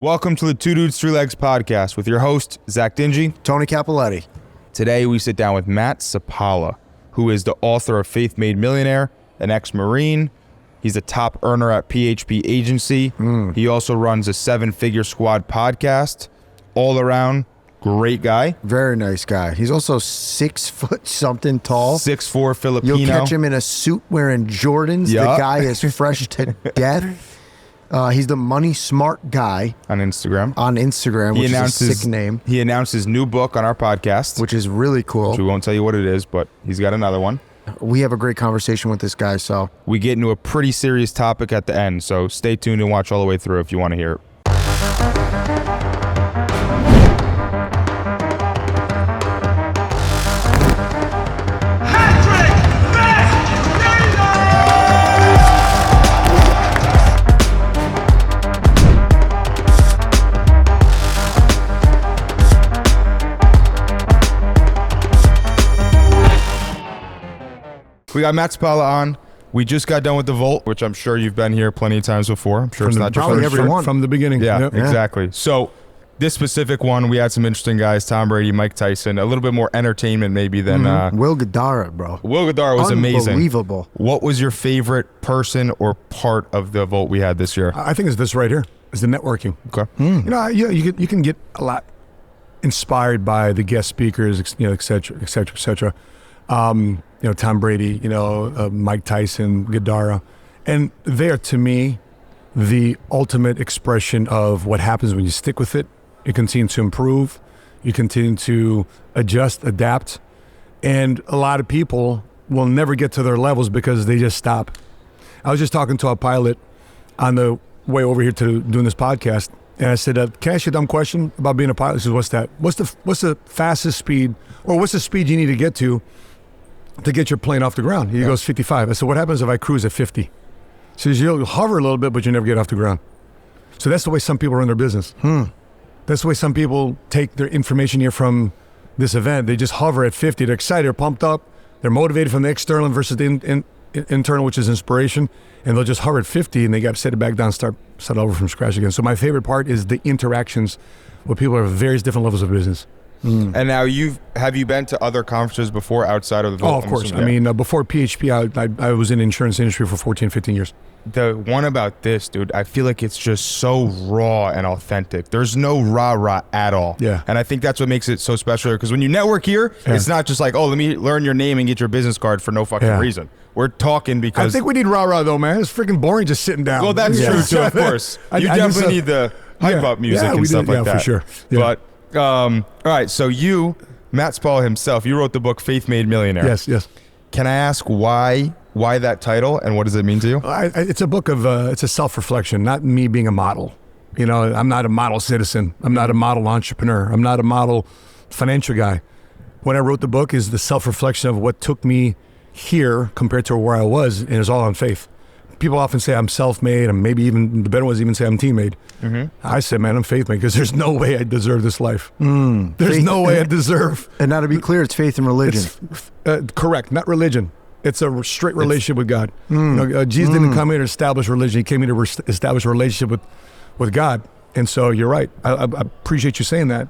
Welcome to the Two Dudes, Three Legs podcast with your host, Zach Dingee. Tony Cappelletti. Today we sit down with Matt Sapaula, who is the author of Faith Made Millionaire, an ex-Marine. He's a top earner at PHP Agency. He also runs a 7-Figure Squad podcast. All around, great guy. Very nice guy. He's also 6 foot something tall. 6'4" Filipino. You'll catch him in a suit wearing Jordans. Yep. The guy is fresh to death. He's the money smart guy on Instagram. Which is a sick name. He announced his new book on our podcast, which is really cool. Which we won't tell you what it is, but he's got another one. We have a great conversation with this guy, so. We get into a pretty serious topic at the end, so stay tuned and watch all the way through if you want to hear it. We got Matt Sapaula on. We just got done with the Vault, which I'm sure you've been here plenty of times before. I'm sure it's not probably everyone from the beginning. Yeah, exactly. So this specific one, we had some interesting guys: Tom Brady, Mike Tyson. A little bit more entertainment maybe than Will Guidara, bro. Will Guidara was amazing. Unbelievable. What was your favorite person or part of the Vault we had this year? I think it's this right here. It's the networking. Okay. You know, you can get a lot inspired by the guest speakers, et cetera, et cetera, et cetera. Tom Brady, Mike Tyson, Guidara. And they are, to me, the ultimate expression of what happens when you stick with it. You continue to improve. You continue to adjust, adapt. And a lot of people will never get to their levels because they just stop. I was just talking to a pilot on the way over here to doing this podcast. And I said, can I ask you a dumb question about being a pilot? He says, what's that? What's the fastest speed, or what's the speed you need to get get your plane off the ground? He goes 55. I said, what happens if I cruise at 50? He says, you'll hover a little bit, but you never get off the ground. So that's the way some people run their business. That's the way some people take their information here from this event. They just hover at 50. They're excited, they're pumped up, they're motivated from the external versus the internal, which is inspiration. And they'll just hover at 50 and they got to set it back down, start over from scratch again. So my favorite part is the interactions with people at various different levels of business. And now have you been to other conferences before outside of the Vault? Oh, of course. I mean, before PHP, I was in the insurance industry for 14, 15 years. The one about this, dude, I feel like it's just so raw and authentic. There's no rah-rah at all. Yeah. And I think that's what makes it so special, because when you network here, it's not just like, oh, let me learn your name and get your business card for no fucking reason. We're talking because... I think we need rah-rah, though, man. It's freaking boring just sitting down. Well, that's true, too, of course. You definitely need the hype-up music and stuff like that. Yeah, for sure. Yeah. But, all right, so Matt Sapaula himself, you wrote the book Faith Made Millionaire. Yes. Can I ask why that title and what does it mean to you? It's a book of, it's a self-reflection, not me being a model. I'm not a model citizen. I'm not a model entrepreneur. I'm not a model financial guy. When I wrote the book is the self-reflection of what took me here compared to where I was, and it's all on faith. People often say I'm self-made, and maybe even the better ones even say I'm team-made. I said, man, I'm faith-made because there's no way I deserve this life. There's no way I deserve. And now to be clear, it's faith and religion. Correct, not religion. It's a straight relationship with God. Jesus didn't come here to establish religion. He came here to establish a relationship with God. And so you're right. I appreciate you saying that,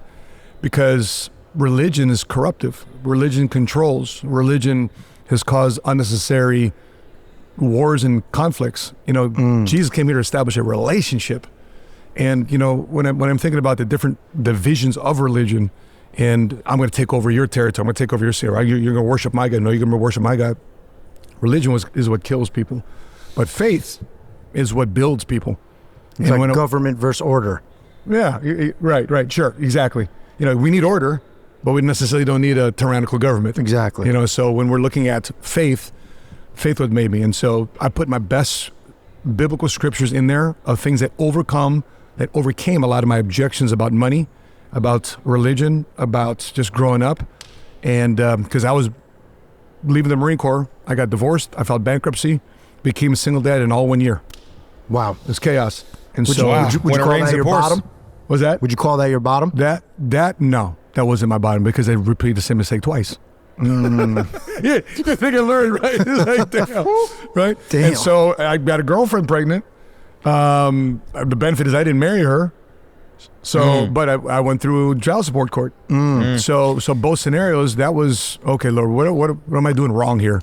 because religion is corruptive. Religion controls. Religion has caused unnecessary wars and conflicts. Jesus came here to establish a relationship. And when I'm thinking about the different divisions of religion, and I'm going to take over your territory, I'm going to take over your sphere. You're going to worship my God. No, you're going to worship my God. Religion is what kills people, but faith is what builds people. It's like government versus order. Yeah, right, sure, exactly. We need order, but we necessarily don't need a tyrannical government. Exactly. So when we're looking at faith what made me. And so I put my best biblical scriptures in there of things that overcame a lot of my objections about money, about religion, about just growing up. And because I was leaving the Marine Corps, I got divorced, I filed bankruptcy, became a single dad in all 1 year. Wow. It's chaos. And would you call that your bottom? Was that? Would you call that your bottom? No, that wasn't my bottom, because I repeated the same mistake twice. Yeah, you think I learned, right? Like, damn. Right? Damn. And so I got a girlfriend pregnant. The benefit is I didn't marry her. So, but I went through child support court. So both scenarios, that was, okay, Lord, what am I doing wrong here?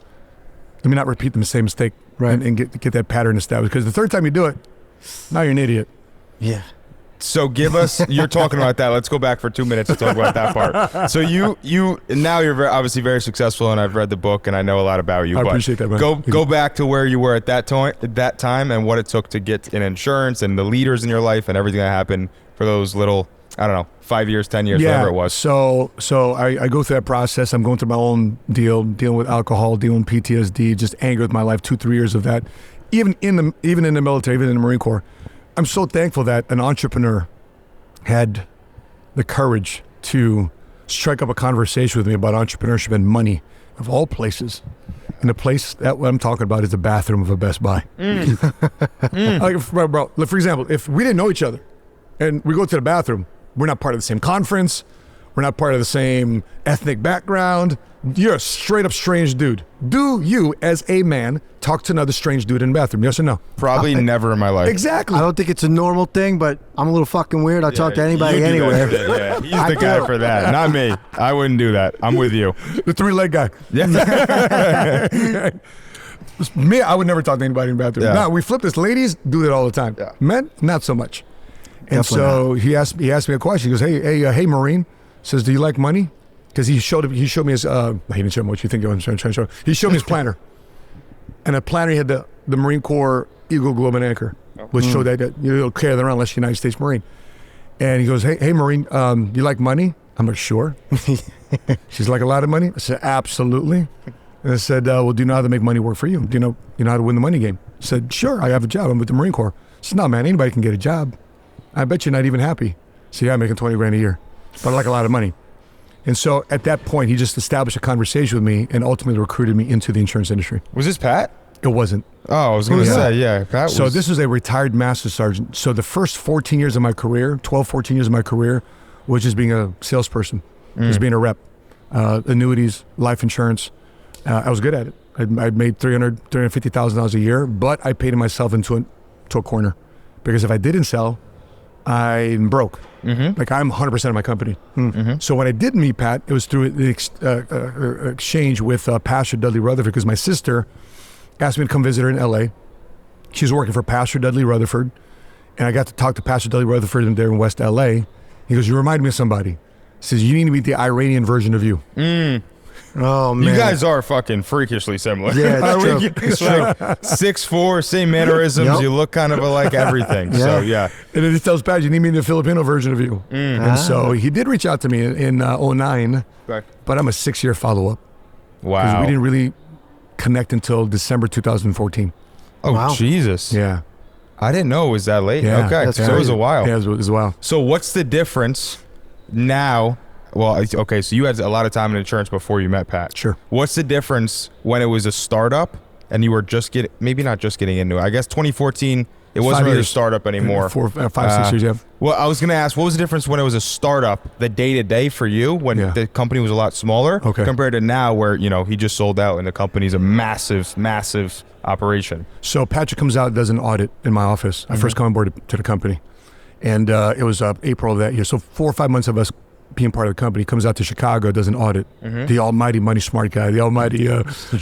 Let me not repeat the same mistake, right? And get that pattern established. Because the third time you do it, now you're an idiot. Yeah. So give us, you're talking about that. Let's go back for 2 minutes to talk about that part. So now you're obviously very successful, and I've read the book and I know a lot about you. I appreciate that, man. Go back to where you were at that time and what it took to get in insurance and the leaders in your life and everything that happened for those little, I don't know, 5 years, 10 years, whatever it was. So I go through that process. I'm going through my own dealing with alcohol, dealing with PTSD, just anger with my life, 2-3 years of that. Even in the military, even in the Marine Corps. I'm so thankful that an entrepreneur had the courage to strike up a conversation with me about entrepreneurship and money, of all places. And the place that what I'm talking about is the bathroom of a Best Buy. Like, bro, for example, if we didn't know each other and we go to the bathroom, we're not part of the same conference, we're not part of the same ethnic background, you're a straight up strange dude. Do you, as a man, talk to another strange dude in the bathroom? Yes or no? Probably never in my life. Exactly. I don't think it's a normal thing, but I'm a little fucking weird. I talk to anybody You do anywhere. that shit, yeah. He's the guy for that, not me. I wouldn't do that. I'm with you. The 3-leg guy. Yeah. Me, I would never talk to anybody in the bathroom. Yeah. No, we flip this. Ladies do that all the time. Yeah. Men, not so much. And Definitely so he asked me a question. He goes, hey, Marine. Says, do you like money? Because he showed me his. He didn't show me what you think I was trying to show. He showed me his planner, and a planner he had the Marine Corps Eagle, Globe, and Anchor, which showed that you don't carry that around unless you're United States Marine. And he goes, hey, Marine, you like money? I'm like, sure. She's like, a lot of money? I said, absolutely. And I said, well, do you know how to make money work for you? Do you know how to win the money game? I said, sure, I have a job. I'm with the Marine Corps. She said, no, man, anybody can get a job. I bet you're not even happy. So yeah, I'm making 20 grand a year, but I like a lot of money. And so at that point, he just established a conversation with me and ultimately recruited me into the insurance industry. Was this Pat? It wasn't. Oh, I was going to say, yeah. Pat So was... this was a retired master sergeant. So the first 14 years of my career, 12, 14 years of my career, was just being a salesperson, just being a rep. Annuities, life insurance. I was good at it. I made $350,000 a year, but I paid myself into a corner. Because if I didn't sell, I'm broke. Like I'm 100% of my company. So when I did meet Pat, it was through the exchange with Pastor Dudley Rutherford, because my sister asked me to come visit her in LA. She was working for Pastor Dudley Rutherford, and I got to talk to Pastor Dudley Rutherford there in West LA. He goes, you remind me of somebody. He says, you need to meet the Iranian version of you. Oh, man. You guys are fucking freakishly similar. Yeah, it's true. It's like 6'4", same mannerisms. Yep. You look kind of like everything. Yeah. So, yeah. And then he tells Pat, you need me in the Filipino version of you. And so he did reach out to me in 09, Okay. but I'm a 6-year follow-up. Because Wow. we didn't really connect until December 2014. Oh, Wow. Jesus. Yeah. I didn't know it was that late. Yeah, Okay. that's So it was a crazy. while. Yeah, it was a while. So what's the difference now? Well, okay, so you had a lot of time in insurance before you met Pat. Sure. What's the difference when it was a startup and you were just maybe not just getting into it. I guess 2014, it wasn't 5 really a years. startup anymore. 4, 5, 6 years, yeah. Well, I was going to ask, what was the difference when it was a startup, the day-to-day for you, when Yeah. the company was a lot smaller, Okay. compared to now where, he just sold out and the company's a massive, massive operation? So Patrick comes out and does an audit in my office. I first come on board to the company. And it was April of that year. So 4 or 5 months of us being part of the company, comes out to Chicago, does an audit. The almighty money smart guy, the almighty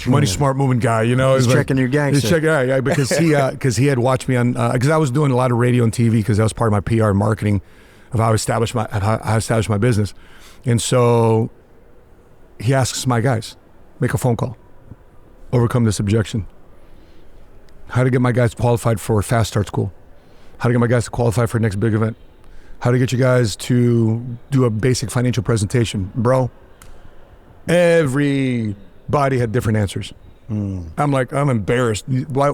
money smart movement guy, He's checking your gangster. He's checking, yeah, because he had watched me on, because I was doing a lot of radio and TV because that was part of my PR and marketing of how I established my business. And so he asks my guys, make a phone call, overcome this objection. How to get my guys qualified for Fast Start School. How to get my guys to qualify for the next big event. How to get you guys to do a basic financial presentation. Bro, everybody had different answers. I'm like, I'm embarrassed.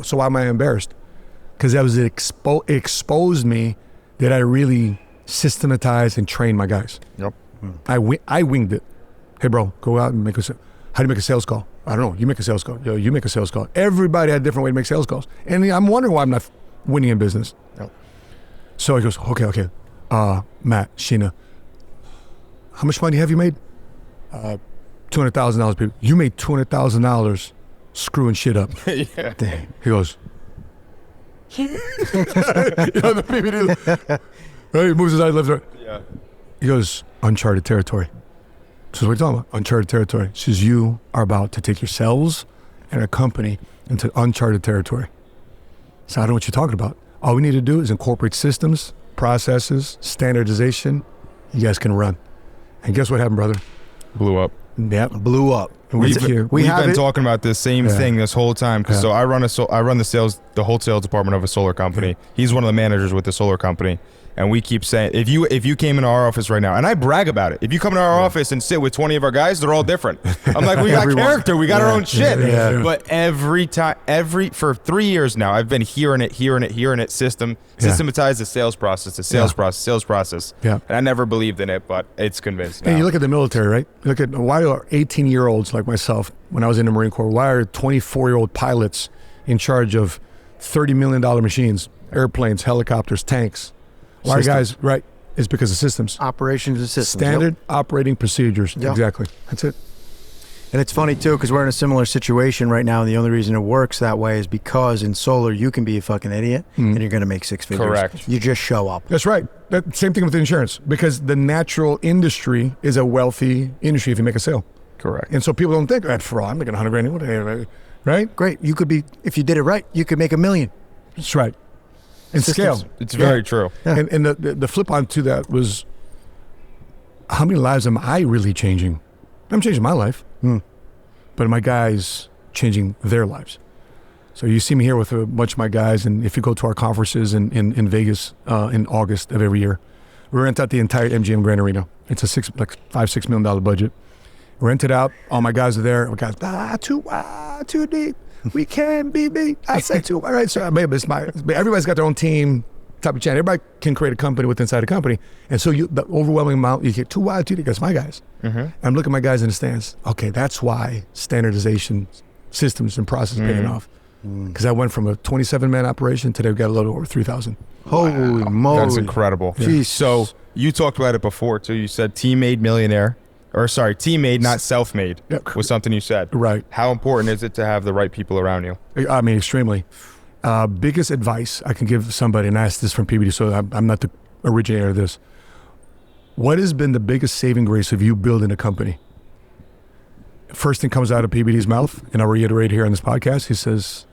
So why am I embarrassed? Because that was exposed me that I really systematized and trained my guys. Yep. I winged it. Hey, bro, go out and how do you make a sales call? I don't know. You make a sales call. Yo, you make a sales call. Everybody had a different way to make sales calls. And I'm wondering why I'm not winning in business. Yep. So he goes, okay. Matt, Sheena, how much money have you made? $200,000, people. You made $200,000 screwing shit up. Yeah. He goes, the Right? He moves his eyes left, right. Yeah. He goes, uncharted territory. So what are you talking about? Uncharted territory. He says, you are about to take yourselves and a company into uncharted territory. So I don't know what you're talking about. All we need to do is incorporate systems, processes, standardization. You guys can run. And guess what happened, brother? Blew up. Yep. Blew up. And we've been talking about this same thing this whole time. Because so I run the whole sales department of a solar company. Yeah. He's one of the managers with the solar company. And we keep saying, if you came into our office right now, and I brag about it, if you come into our office and sit with 20 of our guys, they're all different. I'm like, we got character, we got our own shit. Yeah. But for 3 years now, I've been hearing it, systematize the sales process. Yeah. And I never believed in it, but it's convinced now. And you look at the military, right? You look at why are 18-year-olds like myself, when I was in the Marine Corps, why are 24-year-old pilots in charge of $30 million machines, airplanes, helicopters, tanks? Why are guys, right? It's because of systems. Operations and systems. Standard operating procedures. Yep. Exactly. That's it. And it's funny too, because we're in a similar situation right now, and the only reason it works that way is because in solar you can be a fucking idiot and you're going to make six figures. Correct. You just show up. That's right. Same thing with insurance, because the natural industry is a wealthy industry if you make a sale. Correct. And so people don't think, I'm making 100 grand, right? Great. You could be, if you did it right, you could make $1 million. That's right. And scale. It's very true. Yeah. And the flip on to that was, how many lives am I really changing? I'm changing my life, but my guys changing their lives. So you see me here with a bunch of my guys, and if you go to our conferences in Vegas in August of every year, we rent out the entire MGM Grand Arena. It's a $5-6 million budget. We rent it out. All my guys are there. We got too deep. We can be beat. I say too. All right, so maybe everybody's got their own team type of channel. Everybody can create a company within inside a company. And so the overwhelming amount, you get too wide, too deep. That's my guys. And I'm looking at my guys in the stands. Okay, that's why standardization, systems, and process paying off. Because I went from a 27-man operation, today we've got a little over 3,000. Holy moly. That's incredible. Yeah. So you talked about it before too. You said team-made millionaire. Or sorry, team-made, not self-made, was something you said. Right. How important is it to have the right people around you? I mean, extremely. Biggest advice I can give somebody, and I asked this from PBD, so I'm not the originator of this. What has been the biggest saving grace of you building a company? First thing comes out of PBD's mouth, and I'll reiterate here on this podcast, he says,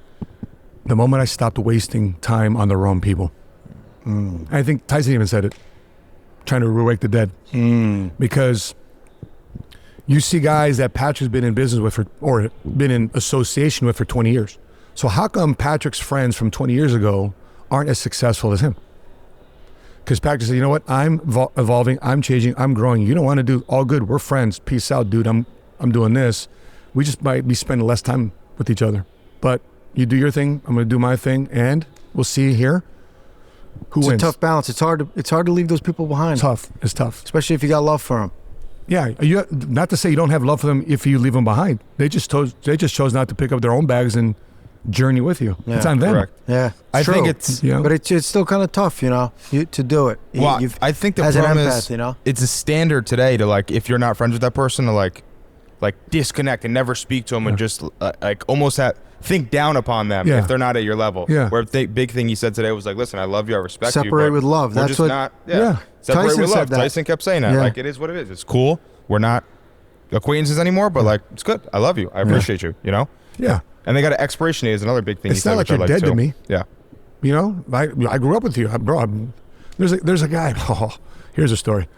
the moment I stopped wasting time on the wrong people. I think Tyson even said it, trying to awake the dead. Because you see guys that Patrick's been in business with or been in association with for 20 years. So how come Patrick's friends from 20 years ago aren't as successful as him? Because Patrick said, you know what? I'm evolving, I'm changing, I'm growing. You don't want to do all good. We're friends. Peace out, dude. I'm doing this. We just might be spending less time with each other. But you do your thing, I'm going to do my thing, and we'll see here who wins. It's a tough balance. It's hard to leave those people behind. It's tough. Especially if you got love for them. Yeah, not to say you don't have love for them if you leave them behind. They just chose not to pick up their own bags and journey with you. Yeah, it's on them. Correct. Yeah, I true. think it's, but it's still kind of tough, to do it. Well, I think the as an problem empath, is, it's a standard today to if you're not friends with that person, to like disconnect and never speak to them and just almost think down upon them if they're not at your level. Yeah. Where the big thing he said today was listen, I love you, I respect you. Separate with love. We're That's just what. not. Yeah. Separate Tyson with said love. that. Tyson kept saying that. Yeah. It is what it is. It's cool. We're not acquaintances anymore, but it's good. I love you. I appreciate you. Yeah. And they got an expiration date is another big thing. It's not like you're dead to me. Yeah. I grew up with you, bro. There's a guy. Oh, here's a story.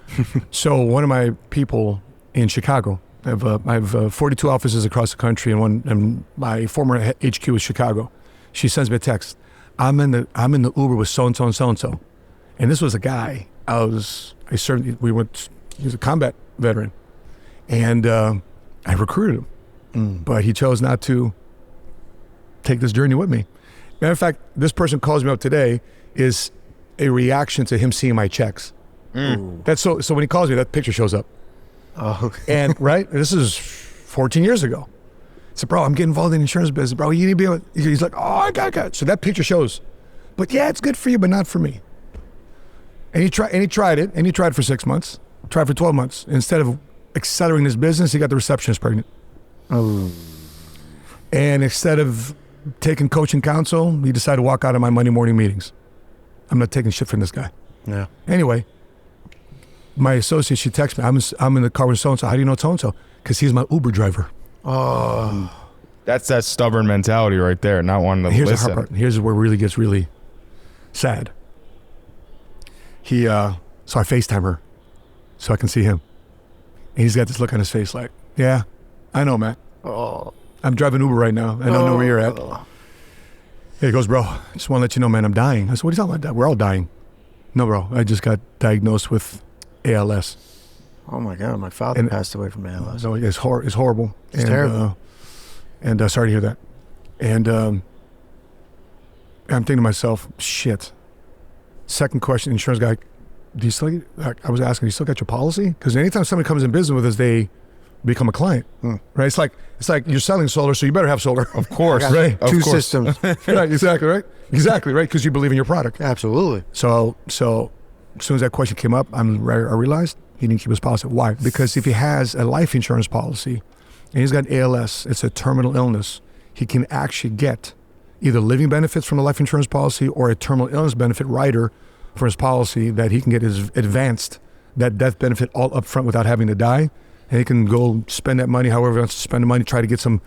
So one of my people in Chicago, I have 42 offices across the country, and my former HQ is Chicago. She sends me a text. I'm in the Uber with so and so and so and so, and this was a guy. He was a combat veteran, and I recruited him, but he chose not to take this journey with me. Matter of fact, this person calls me up today is a reaction to him seeing my checks. That's so when he calls me, that picture shows up. Oh, and this is 14 years ago. I said, bro, I'm getting involved in the insurance business, bro. You need to be able. He's like, oh, I got it. So that picture shows. But yeah, it's good for you, but not for me. And he tried it for 6 months, tried for 12 months. Instead of accelerating his business, he got the receptionist pregnant. Oh. And instead of taking coaching counsel, he decided to walk out of my Monday morning meetings. I'm not taking shit from this guy. Yeah. Anyway, my associate, she texts me, I'm in the car with so-and-so. How do you know so-and-so? Because he's my Uber driver. Oh. That's that stubborn mentality right there, not wanting to Here's the listen. hard part. Here's where it really gets really sad. So I FaceTime her so I can see him. And he's got this look on his face like, yeah, I know, Matt. Oh. I'm driving Uber right now. I don't know where you're at. He goes, bro, just want to let you know, man, I'm dying. I said, what are you talking about? We're all dying. No, bro, I just got diagnosed with ALS. Oh my God, my father passed away from ALS. So it's horrible. It's terrible. And sorry to hear that. And I'm thinking to myself, shit. Second question, insurance guy, do you still? I was asking, do you still got your policy? Because anytime somebody comes in business with us, they become a client, right? It's like you're selling solar, so you better have solar. Of course, right? Of Two course. systems. Right, exactly, right? Because you believe in your product. Absolutely. So as soon as that question came up, I realized he didn't keep his policy. Why? Because if he has a life insurance policy and he's got ALS, it's a terminal illness, he can actually get either living benefits from a life insurance policy or a terminal illness benefit rider for his policy that he can get his advanced, that death benefit all up front without having to die. And he can go spend that money however he wants to spend the money, try to get some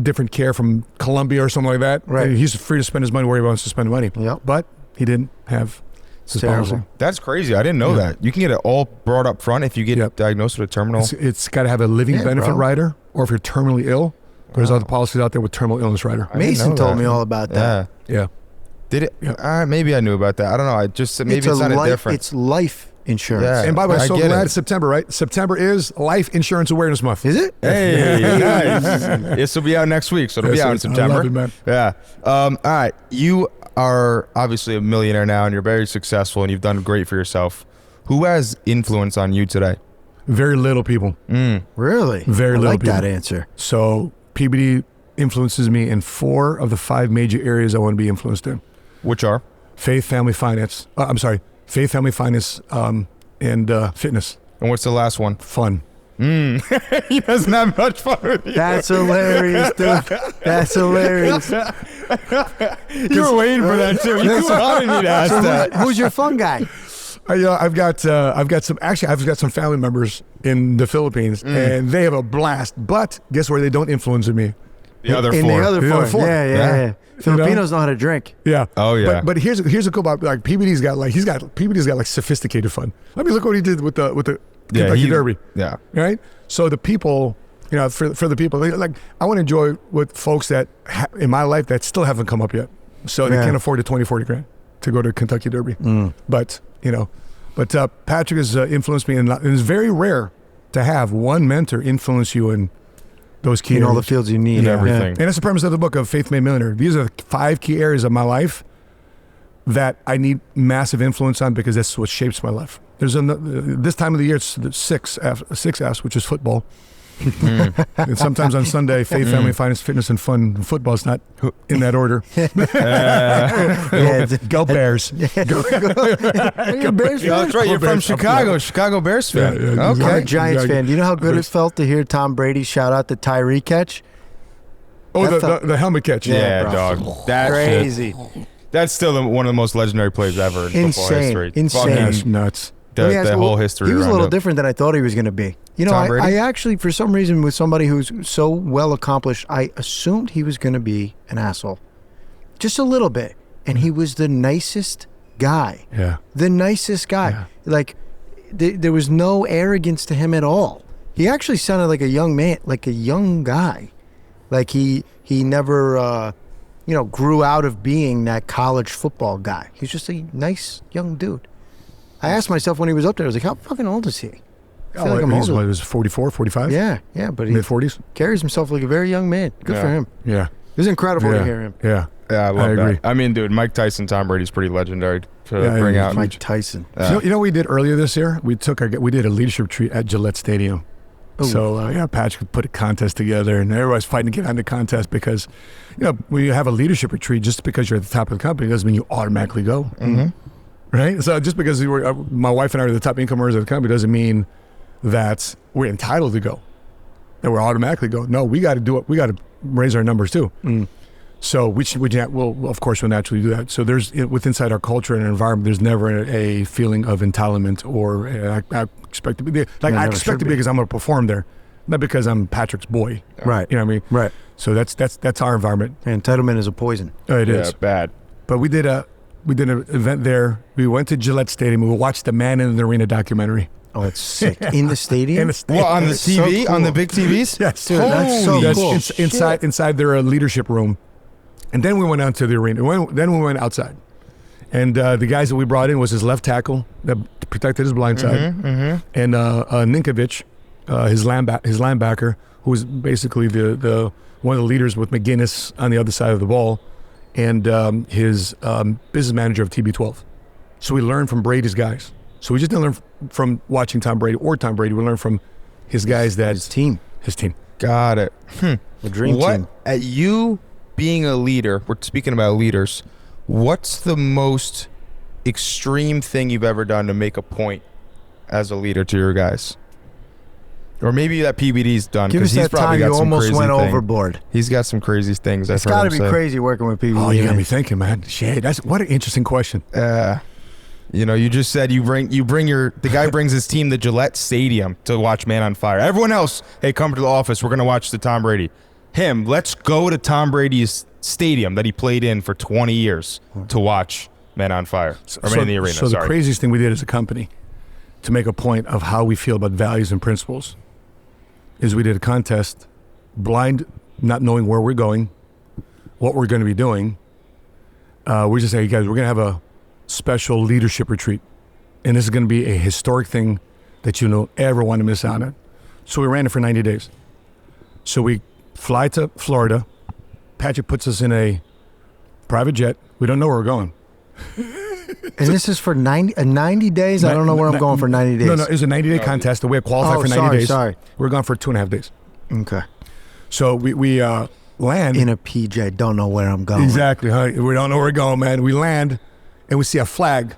different care from Colombia or something like that. Right. And he's free to spend his money where he wants to spend the money. Yep. But he didn't have his terrible. policy. That's crazy. I didn't know that. You can get it all brought up front if you get diagnosed with a terminal. It's got to have a living benefit rider, or if you're terminally ill, there's other policies out there with terminal illness rider. Mason told me all about that. Yeah. Did it? Yeah. Maybe I knew about that. I don't know. I just maybe it sounded different. It's life insurance. Yeah. And by the way, I so get glad it. it's September, right? September is Life Insurance Awareness Month. Is it? Hey, nice. This will be out next week, so it'll be out in September. I love it, man. Yeah. All right. You are obviously a millionaire now, and you're very successful, and you've done great for yourself. Who has influence on you today? Very little people. Really? Very I little like people. that answer. So PBD influences me in 4 of the 5 major areas I want to be influenced in. Which are? Faith, family, finance. Faith, family, finance, and fitness. And what's the last one? Fun. He doesn't have much fun with you. That's hilarious, dude. That's hilarious. You were waiting for that too. You wanted me to ask that. Who's your fun guy? I've got some family members in the Philippines, and they have a blast. But guess where they don't influence me? The other In 4. the other The other 4. four. Yeah. Filipinos know how to drink. Yeah. Oh, yeah. But here's a cool about like PBD's got like sophisticated fun. I mean, look what he did with the Kentucky Derby. Yeah. Right. So the people, for the people, like I want to enjoy with folks that in my life that still haven't come up yet, so they can't afford the 20-40 grand to go to Kentucky Derby. But Patrick has influenced me, and it's very rare to have one mentor influence you in those key In all the areas. fields you need. And everything. And that's the premise of the book of Faith Made Millionaire. These are the 5 key areas of my life that I need massive influence on because that's what shapes my life. There's this time of the year, it's the 6Fs, which is football. And sometimes on Sunday, faith, family, finance, fitness, and fun. Football's not in that order. Go Bears. You're a Bears fan? That's right. You're from Chicago. Chicago Bears fan. Yeah, I'm Okay. a Giants fan. Do you know how good it felt to hear Tom Brady shout out the Tyree catch? Oh, That the helmet catch. Yeah, bro. dog. That Crazy. That's still one of the most legendary plays ever in football history. Insane. That's nuts. Let me ask The you, whole history. He was a around little it. different than I thought he was going to be. Tom Brady? I actually, for some reason, with somebody who's so well accomplished, I assumed he was going to be an asshole. Just a little bit. And he was the nicest guy. Yeah. The nicest guy. Yeah. Like, there was no arrogance to him at all. He actually sounded like a young man, like a young guy. Like he never, grew out of being that college football guy. He's just a nice young dude. I asked myself when he was up there, I was like, how fucking old is he? I feel like I'm He older. was 44, 45? Yeah, but he Mid-40s? carries himself like a very young man. Good for him. Yeah. It was incredible to hear him. Yeah. Yeah, I love I agree. that. I mean, dude, Mike Tyson, Tom Brady's pretty legendary to Yeah, bring yeah, out. Mike Tyson. You know what we did earlier this year? We did a leadership retreat at Gillette Stadium. Ooh. So Patrick put a contest together, and everybody's fighting to get on the contest because, when you have a leadership retreat, just because you're at the top of the company doesn't mean you automatically go. Mm-hmm. Right? So just because my wife and I are the top income earners of the company doesn't mean that we're entitled to go, that we're automatically go. No, we got to do it. We got to raise our numbers too. So well, of course, we'll naturally do that. So there's inside our culture and environment, there's never a feeling of entitlement or I expect to be there. Like I expect to be because I'm going to perform there, not because I'm Patrick's boy. Right. You know what I mean? Right. So that's our environment. Entitlement is a poison. It is bad. But we did an event there. We went to Gillette Stadium. We watched the Man in the Arena documentary. Oh, that's sick. In the stadium? In the stadium. Well, on the That's TV, so cool. on the big TVs. Yes, Dude, that's so cool. Inside their leadership room. And then we went out to the arena. Then we went outside. And the guys that we brought in was his left tackle that protected his blind side. And Ninkovic, his linebacker, who was basically the one of the leaders with McGinnis on the other side of the ball, and his business manager of TB12. So we learned from Brady's guys. So we just didn't learn from watching Tom Brady or Tom Brady. We learned from his guys His team. His team. Got it. The dream team. At you being a leader, we're speaking about leaders, what's the most extreme thing you've ever done to make a point as a leader to your guys? Or maybe that PBD's done. Give us he's that probably time you got some almost crazy went thing. overboard. He's got some crazy things. It's I've heard got him to be say. crazy working with people. Oh, you got me thinking, man. Shit, what an interesting question. You just said the guy brings his team to Gillette Stadium to watch Man on Fire. Everyone else, hey, come to the office. We're going to watch the Tom Brady. Him, let's go to Tom Brady's stadium that he played in for 20 years to watch Man on Fire. Or Man in the Arena, So the craziest thing we did as a company to make a point of how we feel about values and principles is we did a contest, blind, not knowing where we're going, what we're going to be doing. We just say, hey guys, we're going to have a special leadership retreat. And this is going to be a historic thing that you don't ever want to miss out on. So we ran it for 90 days. So we fly to Florida. Patrick puts us in a private jet. We don't know where we're going. And this is for 90 days? I don't know where I'm going for 90 days. No, it's a 90-day contest. The way I qualified for 90 days. Sorry. We're gone for 2.5 days. Okay. So we land. In a PJ, don't know where I'm going. Exactly. Huh? We don't know where we're going, man. We land and we see a flag.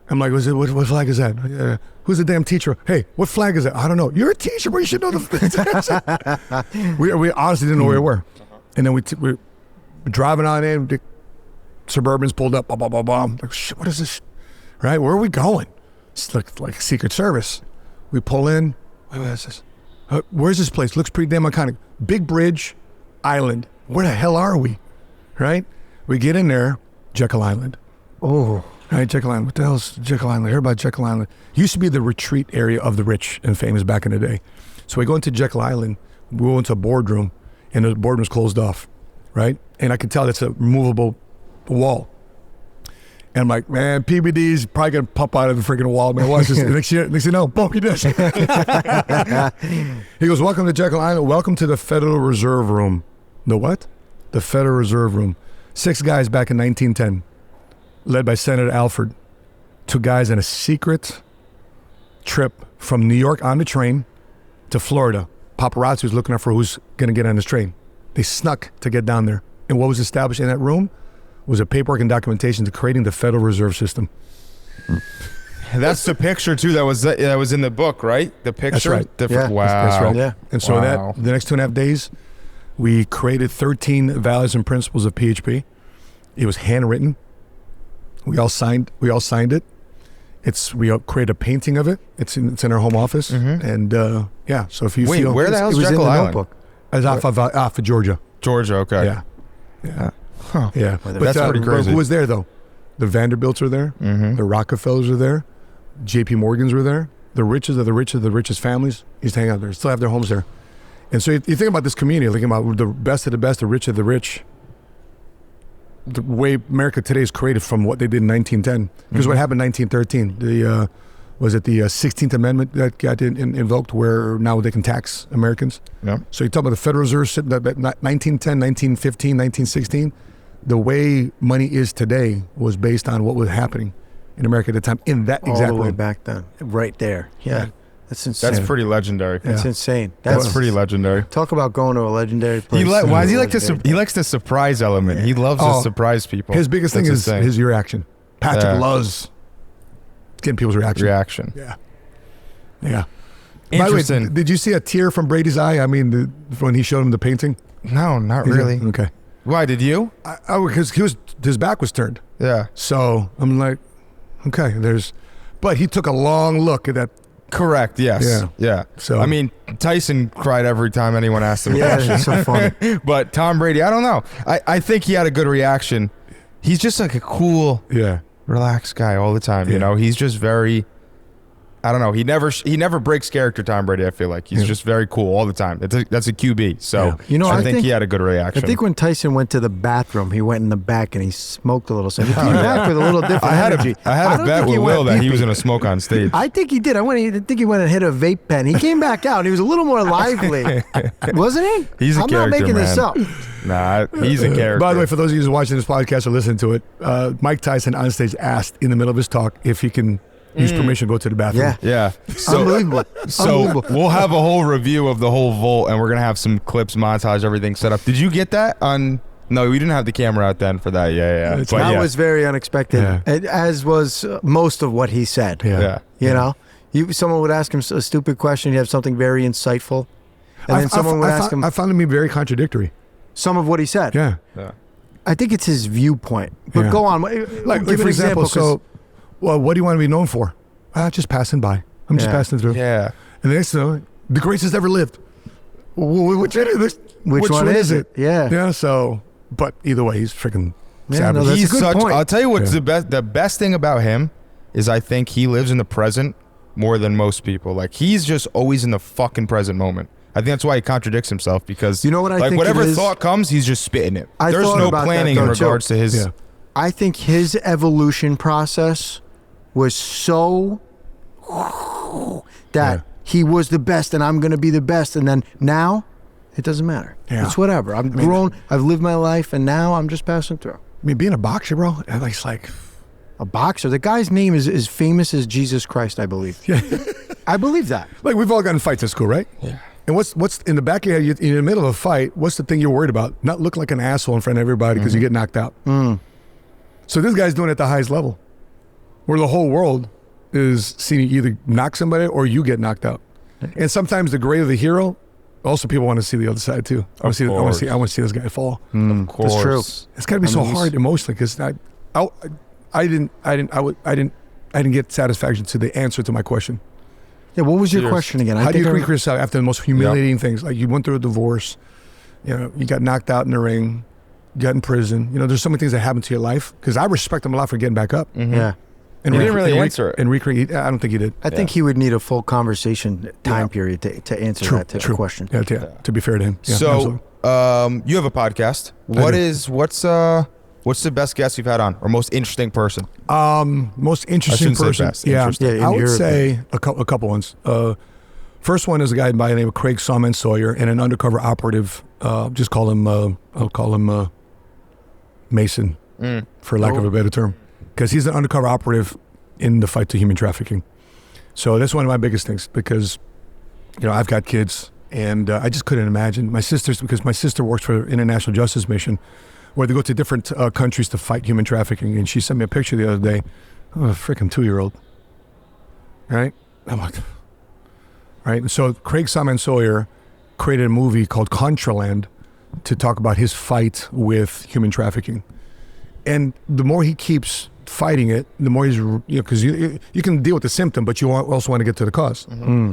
I'm like, what flag is that? Who's the damn teacher? Hey, what flag is that? I don't know. You're a teacher, but you should know the we honestly didn't know where we were. And then we're driving on in. The Suburbans pulled up. Blah, blah, blah. Like, shit, what is this? Right? Where are we going? It's like Secret Service. We pull in. Wait, what is this? Where's this place? Looks pretty damn iconic. Big Bridge Island. Where the hell are we? Right? We get in there. Jekyll Island. Oh. Right, Jekyll Island. What the hell's Jekyll Island? I heard about Jekyll Island. It used to be the retreat area of the rich and famous back in the day. So we go into Jekyll Island. We go into a boardroom, and the boardroom's closed off, right? And I can tell it's a removable wall. And I'm like, man, PBD's probably going to pop out of the freaking wall. Man, watch this. Next thing you know, boom, he does. He goes, welcome to Jekyll Island. Welcome to the Federal Reserve Room. The what? The Federal Reserve Room. 6 guys back in 1910. Led by Senator Alford. 2 guys on a secret trip from New York on the train to Florida. Paparazzi was looking out for who's going to get on this train. They snuck to get down there. And what was established in that room was a paperwork and documentation to creating the Federal Reserve System. That's the picture too that was in the book, right? The picture. That's right. Different. Yeah, wow. That's right. Yeah. And so the next 2.5 days, we created 13 values and principles of PHP. It was handwritten. We all signed it. We created a painting of it. It's in our home office. And so if you Wait, feel where the hell's It was in Jekyll the Island? notebook. it's off of Georgia. Georgia. Okay. Yeah. Huh. Yeah. That's pretty crazy. Who was there though? The Vanderbilts were there. The Rockefellers were there. JP Morgans were there. The richest of the richest families used to hang out there. Still have their homes there. And so you think about this community, thinking about the best of the best, the rich of the rich. The way America today is created from what they did in 1910. Because what happened in 1913? Was it the 16th Amendment that got invoked where now they can tax Americans? Yeah. So you talk about the Federal Reserve System, 1910, 1915, 1916. The way money is today was based on what was happening in America at the time in that All exact the way way. back then. Right there. Yeah. That's insane. That's pretty legendary. That's Yeah. insane. That's pretty legendary. Talk about going to a legendary place. Why does he like Legendary. he likes the surprise element. He loves to surprise people. His biggest thing That's is his thing. his reaction. Patrick Yeah. loves getting people's reaction. Yeah. Yeah. By the Interesting. way, did you see a tear from Brady's eye? I mean, when he showed him the painting? No, not really. Okay. Why did you? Because his back was turned. Yeah. So I'm like, okay, but he took a long look at that. Correct. Yes. Yeah. So I mean, Tyson cried every time anyone asked him a Yeah, question. it's so funny. But Tom Brady, I don't know. I think he had a good reaction. He's just like a cool, relaxed guy all the time. You know, he's just very. I don't know. He never breaks character, Tom Brady. I feel like he's just very cool all the time. That's a QB. So You know, I think he had a good reaction. I think when Tyson went to the bathroom, he went in the back and he smoked a little. So he came back with a little different energy. I had a bet with Will that he was going to smoke on stage. I think he did. I think he went and hit a vape pen. He came back out and he was a little more lively, wasn't he? He's a I'm character, not making man. this up. Nah, he's a character. By the way, for those of you who's watching this podcast or listening to it, Mike Tyson on stage asked in the middle of his talk if he can use permission to go to the bathroom. Yeah. So, Unbelievable. So we'll have a whole review of the whole vault, and we're gonna have some clips, montage, everything set up. Did you get that on? No, we didn't have the camera out then for that. Yeah. But That was very unexpected, as was most of what he said. Yeah. You know, someone would ask him a stupid question. He'd have something very insightful, and then someone would ask him. I found him to be very contradictory. Some of what he said. Yeah. I think it's his viewpoint. But go on. Like give for an example, 'cause- so, well, what do you want to be known for? Just passing by. I'm just passing through. Yeah. And the next thing, the greatest ever lived. Which one is it? Yeah. Yeah. So, but either way, he's freaking savage. no, that's He's a good point. I'll tell you what's the best thing about him is I think he lives in the present more than most people. Like he's just always in the fucking present moment. I think that's why he contradicts himself because You know what I like think whatever it is? thought comes, he's just spitting it. I There's thought no about that, planning in though, too. regards to his. Yeah. I think his evolution process was so that he was the best and I'm going to be the best. And then now it doesn't matter. Yeah. It's whatever. I'm grown. I've lived my life and now I'm just passing through. I mean, being a boxer, bro, it's like A boxer. The guy's name is as famous as Jesus Christ, I believe. Yeah. I believe that. Like we've all gotten in fights at school, right? Yeah. And what's in the back of your head, in the middle of a fight, what's the thing you're worried about? Not look like an asshole in front of everybody because you get knocked out. So this guy's doing it at the highest level, where the whole world is seeing you either knock somebody or you get knocked out. And sometimes the greater the hero, also people want to see the other side too. I want to see this guy fall. Of course. That's true. It's got to be so hard emotionally because I didn't get satisfaction to the answer to my question. Yeah, what was your Cheers. question again? How do you treat yourself after the most humiliating things? Like you went through a divorce, you got knocked out in the ring, you got in prison. There's so many things that happened to your life. Because I respect him a lot for getting back up. Yeah. And He didn't really answer it. And recreate. I don't think he did. I think he would need a full conversation time period to answer that type of question. Yeah, to be fair to him. Yeah, So, absolutely. you have a podcast. What's the best guest you've had on, or most interesting person? Most interesting shouldn't say person. best, Yeah, interesting. Yeah, I in would your say a couple ones. First one is a guy by the name of Craig Sawyer and an undercover operative. I'll call him Mason, for lack of a better term, because he's an undercover operative in the fight to human trafficking. So that's one of my biggest things because, I've got kids and I just couldn't imagine because my sister works for the International Justice Mission, where they go to different countries to fight human trafficking. And she sent me a picture the other day of a freaking 2-year-old. Right? I'm like, right? And so Craig Sawyer created a movie called Contraland to talk about his fight with human trafficking. And the more he keeps fighting it, the more he's, because you can deal with the symptom, but you also want to get to the cause.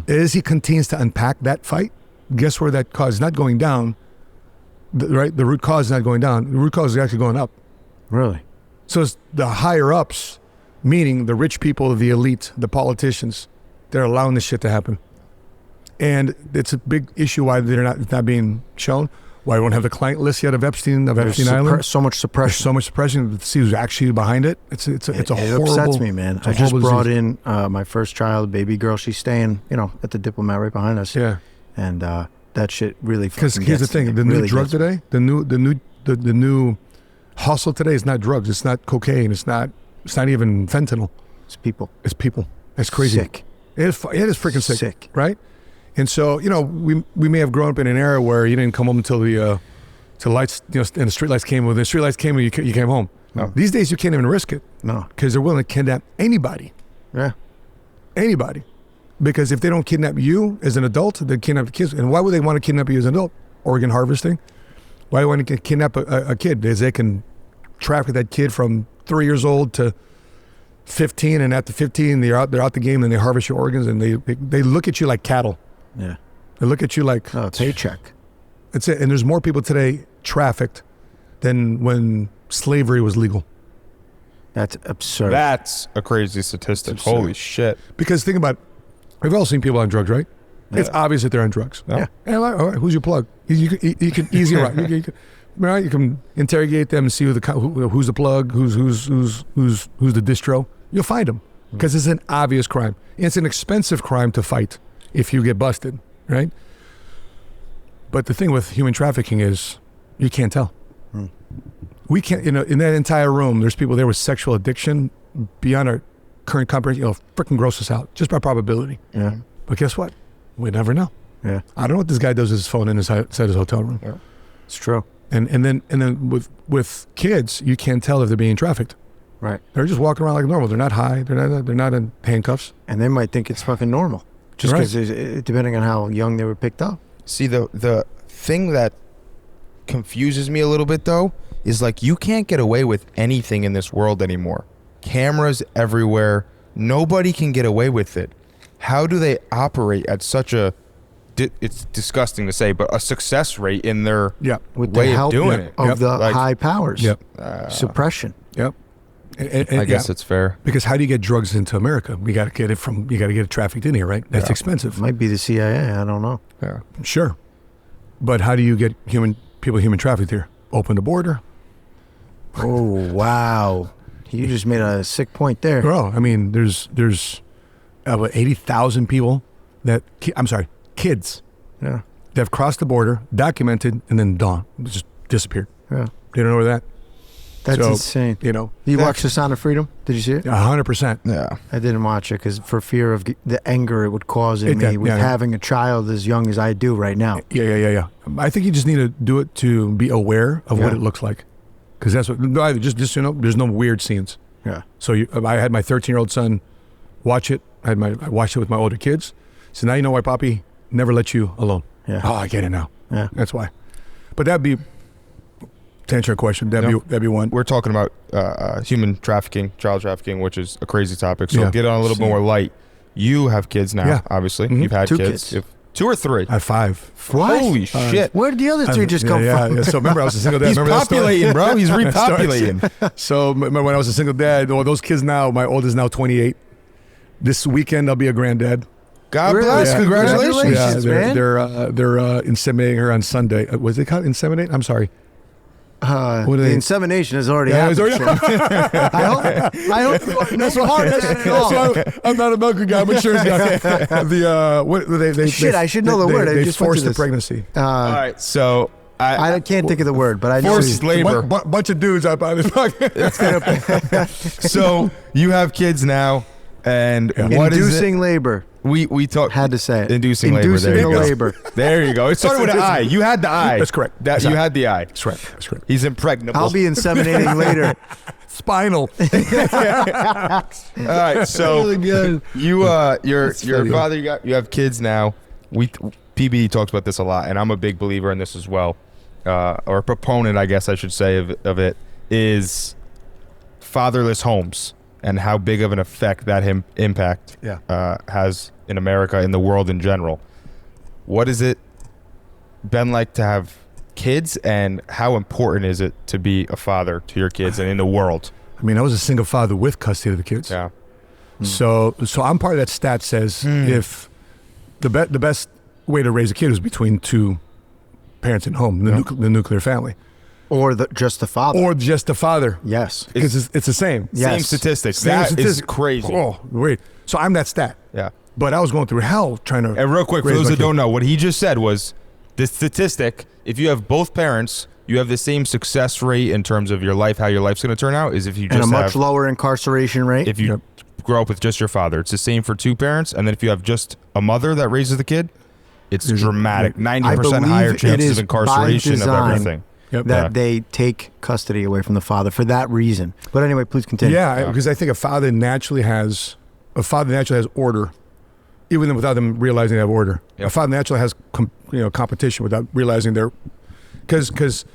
As he continues to unpack that fight, guess where that cause is not going down. The root cause is not going down. The root cause is actually going up. Really? So it's the higher ups, meaning the rich people, the elite, the politicians, they're allowing this shit to happen. And it's a big issue why it's not being shown. Why we don't have the client list yet of Epstein Island. So much There's suppression. so much suppression to see who's actually behind it. It's a It horrible. upsets me, man. I just brought in my first child, baby girl. She's staying, at the Diplomat right behind us. Yeah. And that shit really. Because here's the thing: the new drug today, the new hustle today is not drugs. It's not cocaine. It's not even fentanyl. It's people. It's people. It's crazy. Sick. It is freaking sick. Sick. Right? And so, we may have grown up in an era where you didn't come home until the lights, and the street lights came. When the street lights came, you came home. No. These days, you can't even risk it. No. Because they're willing to kidnap anybody. Yeah. Anybody. Because if they don't kidnap you as an adult, they kidnap the kids. And why would they want to kidnap you as an adult? Organ harvesting. Why do you want to kidnap a kid? Because they can traffic that kid from 3 years old to 15, and after 15, they're out the game, and they harvest your organs, and they look at you like cattle. Yeah. They look at you like paycheck. That's it. And there's more people today trafficked than when slavery was legal. That's absurd. That's a crazy statistic. Holy shit. Because think about it. We've all seen people on drugs, right? Yeah. It's obvious that they're on drugs. Yeah. And like, all right, who's your plug? You can easy right. You can interrogate them and see who's the plug, who's the distro. You'll find them because it's an obvious crime. It's an expensive crime to fight if you get busted, right? But the thing with human trafficking is you can't tell. We can't, in that entire room, there's people there with sexual addiction beyond our current comprehension. Freaking gross us out just by probability. Yeah. But guess what? We never know. Yeah. I don't know what this guy does with his phone inside his hotel room. Yeah. It's true. And then with kids, you can't tell if they're being trafficked. Right. They're just walking around like normal. They're not high. They're not in handcuffs. And they might think it's fucking normal, just because depending on how young they were picked up. See, the thing that confuses me a little bit though is like you can't get away with anything in this world anymore. Cameras everywhere. Nobody can get away with it. How do they operate at such a it's disgusting to say, but a success rate in their with way the help of doing it of the like, high powers. Yep. Suppression. Yep. And I guess it's fair. Because how do you get drugs into America? You got to get it trafficked in here, right? That's expensive. Might be the CIA. I don't know. Yeah. Sure. But how do you get human trafficked here? Open the border. Oh, wow. You just made a sick point there. Bro, I mean, there's about 80,000 people kids that have crossed the border, documented, and then just disappeared. Yeah. They don't know where that. That's insane. You watched The Sound of Freedom? Did you see it? 100%. Yeah. I didn't watch it because for fear of the anger it would cause in me with having a child as young as I do right now. Yeah. I think you just need to do it to be aware of what it looks like. Because that's what, just there's no weird scenes. Yeah. So I had my 13-year-old son watch it. I watched it with my older kids. So now you know why Poppy never let you alone. Yeah. Oh, I get it now. Yeah. That's why. But that'd be, to answer your question, that'd be one. We're talking about human trafficking, child trafficking, which is a crazy topic. So get on a little more light. You have kids now, obviously. Mm-hmm. You've had Two kids. kids. 2 or 3? I have 5. What? Holy shit. Where did the other 3 just come from? Yeah. So remember, I was a single dad. He's Remember populating, bro. He's repopulating. So remember when I was a single dad, those kids now, my oldest is now 28. This weekend, I'll be a granddad. God bless. Yeah. Congratulations. Man. They're inseminating her on Sunday. Was it called inseminate? I'm sorry. The insemination has already happened. I hope that's why I'm not a medical guy. I'm an insurance guy. Shit, I should know the word. I They just went forced to the this. pregnancy. All right. So I can't think of the word, but I know forced labor. Bunch of dudes out by this podcast. So you have kids now, and what is inducing it? labor. We talked. Had to say it. Inducing labor. There you go. labor. There you go. It started with an I. You had the I. That's correct. You had the I. That's right. That's correct. He's impregnable. I'll be inseminating later. Spinal. All right. So Really good. your father. You have kids now. PB talks about this a lot, and I'm a big believer in this as well, or a proponent, I guess I should say, of it is fatherless homes and how big of an effect that impact has in America, in the world in general. What has it been like to have kids, and how important is it to be a father to your kids and in the world? I mean, I was a single father with custody of the kids. Yeah. So I'm part of that stat says if the best way to raise a kid is between 2 parents at home, the nuclear family. Or just the father. Or just the father. Yes. Because it's the same. Yes. Same statistics. Same That statistics. is crazy. Oh, wait. So I'm that stat. Yeah. But I was going through hell trying to. And real quick, for raise those my that kid. don't know, what he just said was the statistic, if you have both parents, you have the same success rate in terms of your life, how your life's going to turn out, is if you just and a have much lower incarceration rate. if you grow up with just your father. It's the same for 2 parents, and then if you have just a mother that raises the kid, it's dramatic. 90% higher chances of incarceration of everything. That they take custody away from the father for that reason. But anyway, please continue. Yeah, because I think a father naturally has order, even without them realizing they have order. Yep. A father naturally has competition without realizing they're because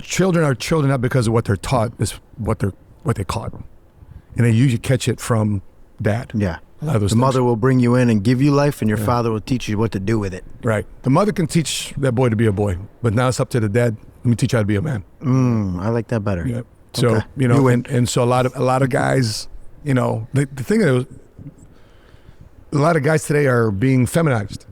children are children not because of what they're taught, it's what they caught, and they usually catch it from dad. Yeah. A lot of those The things. mother will bring you in and give you life, and your father will teach you what to do with it. Right. The mother can teach that boy to be a boy, but now it's up to the dad. Let me teach you how to be a man. I like that better. Yeah. So Okay. you know, You win. and so a lot of guys, you know, the thing is, a lot of guys today are being feminized.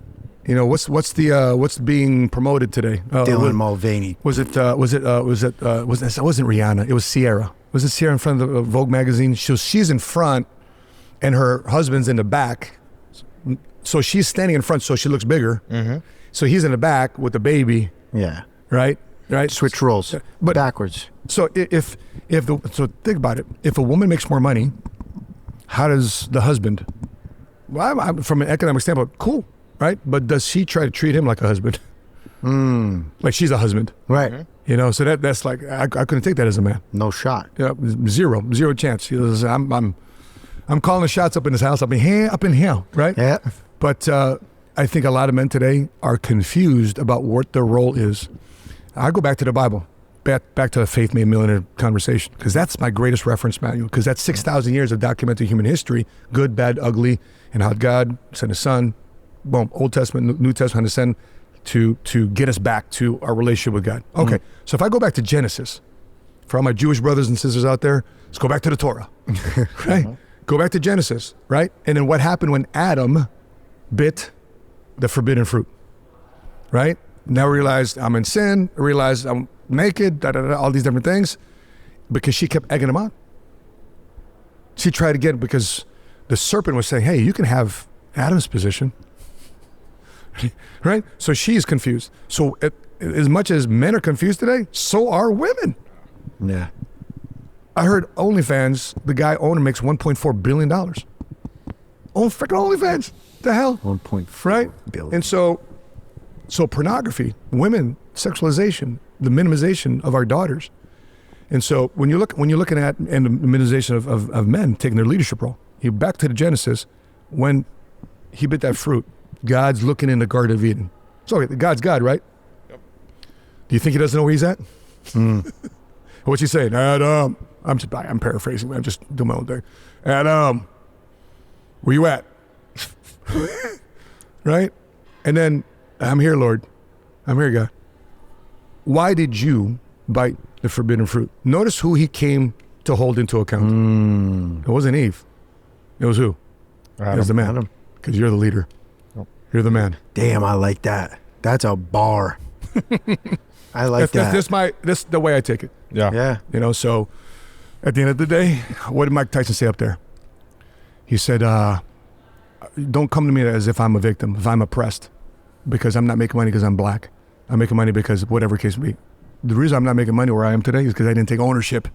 You know, what's being promoted today? Dylan Mulvaney. It wasn't Rihanna. It was Sierra. Was it Sierra in front of the Vogue magazine? She's in front, and her husband's in the back. So she's standing in front, so she looks bigger. Mm-hmm. So he's in the back with the baby. Yeah. Right. Switch roles. But backwards. So so think about it. If a woman makes more money, how does the husband? Well, I'm, from an economic standpoint, cool, right? But does she try to treat him like a husband? Like she's a husband, Right. you know? So that's like I couldn't take that as a man. No shot. Yeah, zero chance. He goes, I'm calling the shots up in his house, up in here, right? Yeah. But I think a lot of men today are confused about what their role is. I go back to the Bible, back to the Faith Made Millionaire conversation, because that's my greatest reference manual, because that's 6,000 years of documented human history, good, bad, ugly, and how God sent his son, boom, Old Testament, New Testament, his son, to get us back to our relationship with God. Okay, so if I go back to Genesis, for all my Jewish brothers and sisters out there, let's go back to the Torah, right? Go back to Genesis, right? And then what happened when Adam bit the forbidden fruit, right? Now I realized I'm in sin, I realized I'm naked, all these different things, because she kept egging him on. She tried to get it because the serpent was saying, hey, you can have Adam's position, right? So she's confused. So as much as men are confused today, so are women. Yeah. I heard OnlyFans, the guy owner makes $1.4 billion. Oh, freaking OnlyFans. The hell? 1.4 right? billion. And so pornography, women, sexualization, the minimization of our daughters. And so when you're looking at and the minimization of men taking their leadership role, you back to the Genesis, when he bit that fruit, God's looking in the Garden of Eden. So God's God, right? Yep. Do you think he doesn't know where he's at? What's he saying? Adam, I'm paraphrasing, I'm just doing my own thing. Adam, where you at? Right? And then, I'm here, Lord. I'm here, God. Why did you bite the forbidden fruit? Notice who he came to hold into account. It wasn't Eve. It was who? It was the man. Adam. Because you're the leader. Yep. You're the man. Damn, I like that. That's a bar. I like that. That's the way I take it. Yeah. Yeah. You know, so at the end of the day, what did Mike Tyson say up there? He said, don't come to me as if I'm a victim, if I'm oppressed, because I'm not making money because I'm black. I'm making money because whatever case may be. The reason I'm not making money where I am today is because I didn't take ownership.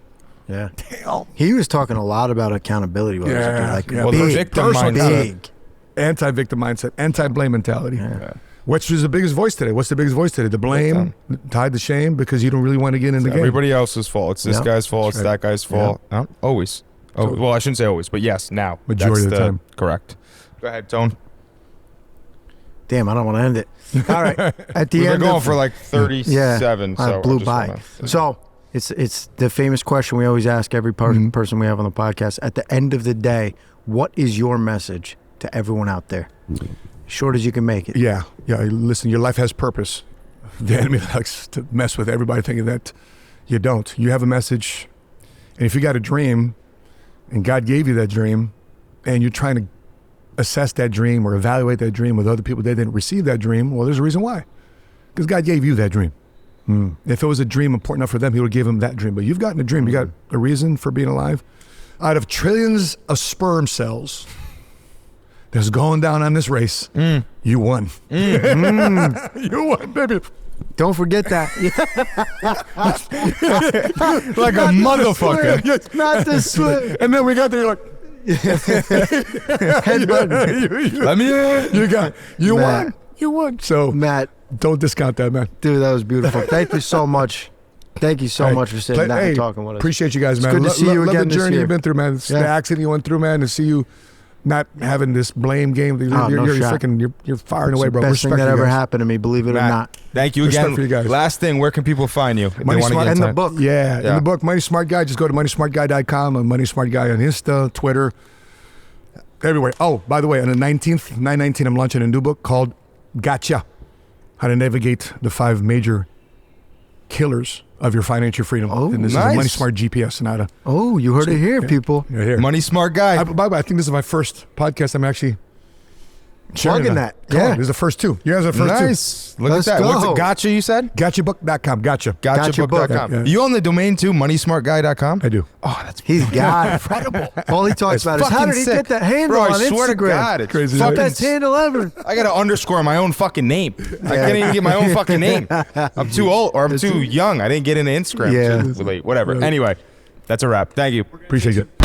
Yeah. Damn. He was talking a lot about accountability. Yeah. Well, the victim mindset. Big. Anti-victim mindset, anti-blame mentality. Yeah. Which is the biggest voice today? What's the biggest voice today? The blame, tied to shame, because you don't really want to get in the game. Everybody else's fault. It's this guy's fault. It's that guy's fault. Always. Oh, well, I shouldn't say always, but yes, now. Majority of the time. Correct. Go ahead, Tone. Damn, I don't want to end it. All right. At the We've end been going of, for like 37. I So blew I just by. wanna- So it's the famous question we always ask every person we have on the podcast. At the end of the day, what is your message to everyone out there? Short as you can make it. Yeah. Listen, your life has purpose. The enemy likes to mess with everybody thinking that you don't. You have a message, and if you got a dream, and God gave you that dream, and you're trying to assess that dream or evaluate that dream with other people that didn't receive that dream, well, there's a reason why. Because God gave you that dream. If it was a dream important enough for them, he would give them that dream. But you've gotten a dream. You got a reason for being alive. Out of trillions of sperm cells that's going down on this race, you won. You won, baby. Don't forget that. Like a motherfucker. Not the slip. And then we got there, you're like, Headbutt. you Matt. won. You won. So Matt, don't discount that, man. dude, that was beautiful. Thank you so much. Thank you so much for sitting down and talking with us. Appreciate you guys, man. good to see you love again the this journey year. you've been through, man. The accident you went through, man. To see you not having this blame game. You're shot. you're firing away, The bro. best thing Respect that you ever guys. happened to me, believe it or Matt, not. thank you Respect again. for you guys. Last thing, where can people find you? If Money they want to Smart- get And the time? book. Yeah, Yeah. in the book, Money Smart Guy, just go to moneysmartguy.com. I'm Money Smart Guy on Insta, Twitter, everywhere. Oh, by the way, on the 19th, 9/19, I'm launching a new book called Gotcha, How to Navigate the 5 Major Killers of Your Financial Freedom. Oh, and this is nice. a Money Smart GPS. And how to, Oh, you heard it here, people. you're here. Money Smart Guy. By the way, I think this is my first podcast. I'm actually sharing Plugging it. that. Come on, Yeah. this is the first 2. You guys are the first 2. Nice. Look Let's at that. What's go. it? Gotcha, you said? Gotchabook.com. Gotcha. Gotchabook.com. Yeah. You own the domain too? MoneySmartGuy.com? I do. Oh, that's He's got incredible. All he talks about is how fucking did he sick. get that handle Bro, on I swear Instagram? to God, it's Crazy. fucking That's handle ever. I got to underscore my own fucking name. I can't even get my own fucking name. I'm too old or I'm too young. I didn't get into Instagram. Yeah. Too late. Whatever. Anyway, that's a wrap. Thank you. Appreciate it.